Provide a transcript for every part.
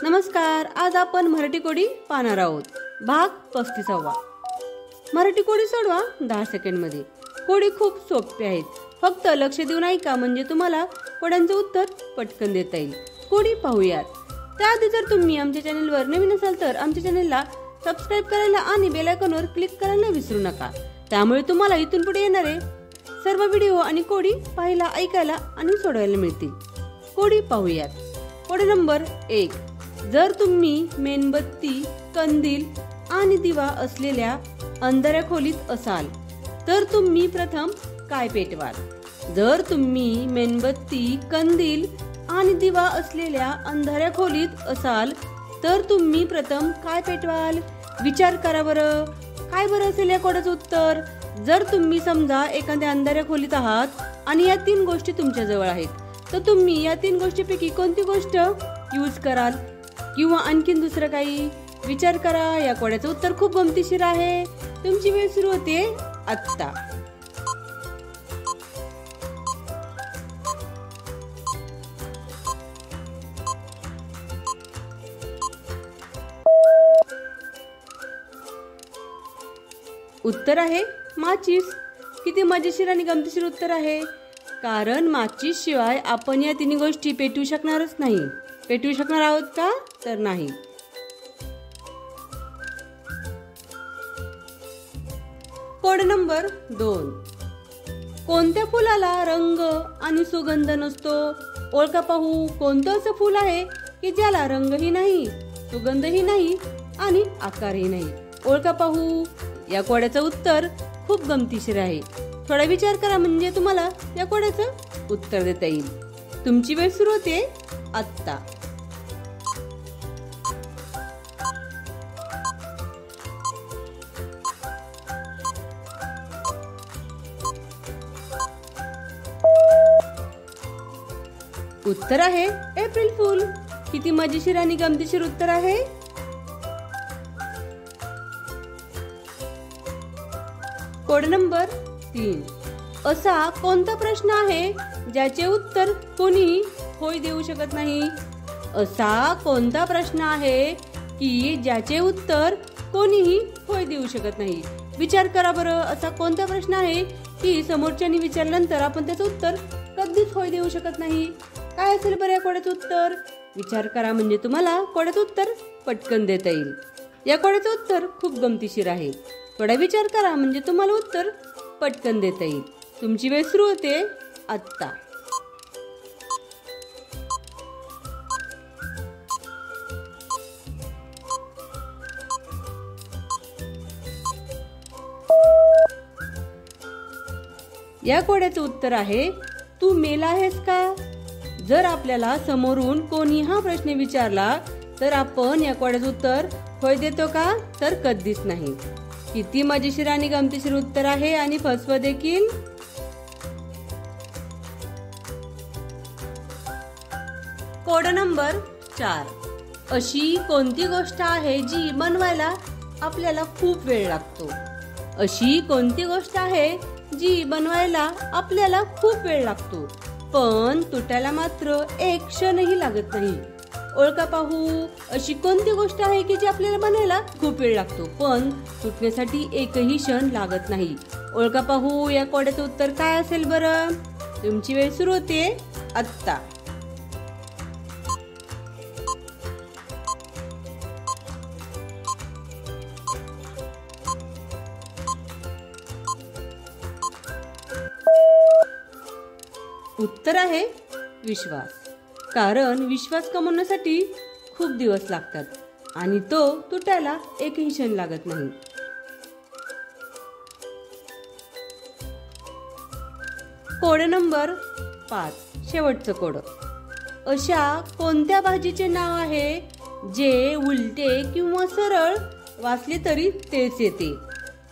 नमस्कार. आज आपण मराठी कोडी पाहणार आहोत. भाग 35. मराठी कोडी सोडवा 10 सेकंडमध्ये. कोडी खूप सोपे आहेत. फक्त लक्ष देऊन ऐका म्हणजे तुम्हाला कोड्यांचं उत्तर पटकन देता येईल. कोडी पाहूयात. त्याआधी जर तुम्ही आमच्या चॅनलवर नवीन असाल तर आमच्या चॅनलला सबस्क्राईब करायला आणि बेल आयकॉनवर क्लिक करायला विसरू नका. त्यामुळे तुम्हाला इथून पुढे येणारे सर्व व्हिडिओ आणि कोडी पाहायला, ऐकायला आणि सोडवायला मिळतील. कोडी पाहूयात. कोडी नंबर 1. जर तुम्ही मेणबत्ती, कंदील आणि दिवा असलेल्या अंधाऱ्या खोलीत असाल तर तुम्ही प्रथम काय पेटवाल? जर तुम्ही मेणबत्ती, कंदील आणि दिवा असलेल्या अंधाऱ्या खोलीत असाल तर तुम्ही प्रथम काय पेटवाल? विचार करा बरं. काय बरं असेल या कोड्याचं उत्तर? जर तुम्ही समजा एखाद्या अंधाऱ्या खोलीत आहात आणि या 3 गोष्टी तुमच्या जवळ आहेत तर तुम्ही या 3 गोष्टींपैकी कोणती गोष्ट यूज कराल? किंवा आणखीन दुसरं काही? विचार करा. या कोड्याचं उत्तर खूप गमतीशीर आहे. तुमची वेळ सुरू होते आत्ता. उत्तर आहे माचीस. किती मजेशीर आणि गमतीशीर उत्तर आहे. कारण माचीस शिवाय आपण या 3 गोष्टी पेटवू शकणारच नाही. पेटवू शकणार आहोत का? तर नाही. Code number 2. कोणत्या फुलाला रंग आणि सुगंध नसतो? ओळखा पाहू. कोणतं असं फुल आहे की ज्याला रंगही नाही, सुगंधही नाही आणि आकारही नाही? ओळखा पाहू. या कोड्याचं उत्तर खूप गमतीशीर आहे. थोडा विचार करा म्हणजे तुम्हाला या कोड्याचं उत्तर देता येईल. तुमची वेळ सुरू होते आत्ता. उत्तर आहे एप्रिल फूल. किती मजेशीर आणि गमतीशीर उत्तर आहे. Code number 3. असा कोणता प्रश्न आहे ज्याचे उत्तर कोणीही होय देऊ शकत नाही? असा कोणता प्रश्न आहे की ज्याचे उत्तर कोणीही होय देऊ शकत नाही? विचार करा बरं. असा कोणता प्रश्न आहे की समोरच्यानी विचारल्यानंतर आपण त्याचं उत्तर कधीच होय देऊ शकत नाही? काय असेल बरं या कोड्याचं उत्तर? विचार करा म्हणजे तुम्हाला कोड्याचं उत्तर पटकन देता येईल. या कोड्याचं उत्तर खूप गमतीशीर आहे. थोडा विचार करा म्हणजे तुम्हाला उत्तर पटकन देता येईल. तुमची वेळ सुरू होते आत्ता. या कोड्याचं उत्तर आहे तू मेला आहेस का? जर आपल्याला समोरून कोणी हा प्रश्न विचारला तर आपण या कोड्याचं उत्तर होय देतो का? तर कधीच नाही. किती मजेशीर आणि गमतीशीर उत्तर आहे आणि फसवं देखील. Code number 4. अशी कोणती गोष्ट आहे जी बनवायला आपल्याला खूप वेळ लागतो? अशी कोणती गोष्ट आहे जी बनवायला आपल्याला खूप वेळ लागतो पण तुटायला मात्र एक क्षणही लागत नाही? ओळखा पाहू. अशी कोणती गोष्ट आहे की जी आपल्याला बनायला खूप वेळ लागतो पण तुटण्यासाठी एकही क्षण लागत नाही? ओळखा पाहू. या कोड्याचं उत्तर काय असेल बरं? तुमची वेळ सुरू होते आत्ता. उत्तर आहे विश्वास. कारण विश्वास कमवण्यासाठी खूप दिवस लागतात आणि तो तुटायला एकही क्षण लागत नाही. Code number 5. शेवटचं कोड. अशा कोणत्या भाजीचे नाव आहे जे उलटे किंवा सरळ वाचले तरी तेच येते?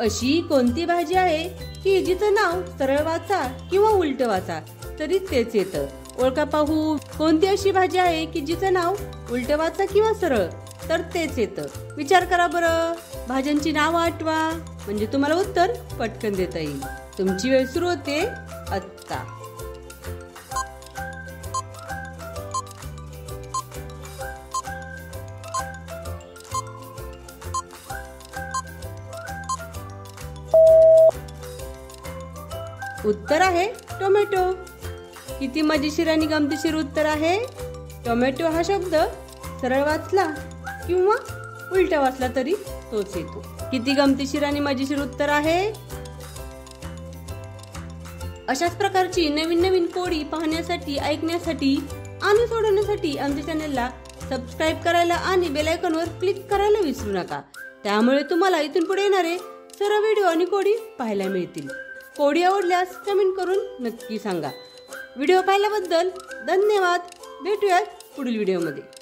अशी कोणती भाजी आहे की जिचं नाव सरळ वाचा किंवा उलट वाचा तरी तेच येतं? ओळखा पाहू. कोणती अशी भाजी आहे की जिचं नाव उलट वाचा किंवा सरळ तर तेच येतं? विचार करा बरं. भाज्यांची नावं आठवा म्हणजे तुम्हाला उत्तर पटकन देता येईल. तुमची वेळ सुरू होते आत्ता. उत्तर आहे टोमॅटो. किती मजेशीर आणि गमतीशीर उत्तर आहे. टोमॅटो हा शब्द सरळ वाचला किंवा उलटा वाचला तरी तोच येतो. किती गमतीशीर आणि मजेशीर उत्तर आहे. अशाच प्रकारची नवीन नवीन कोडी पाहण्यासाठी, ऐकण्यासाठी आणि सोडवण्यासाठी आमच्या चॅनलला सबस्क्राईब करायला आणि बेल आयकॉनवर क्लिक करायला विसरू नका. त्यामुळे तुम्हाला इथून पुढे येणारे सर्व व्हिडिओ आणि कोडी पाहायला मिळतील. कोडी आवडल्यास कमेंट करून नक्की सांगा. व्हिडिओ पाहिल्याबद्दल धन्यवाद. भेटूयात पुढील व्हिडिओमध्ये.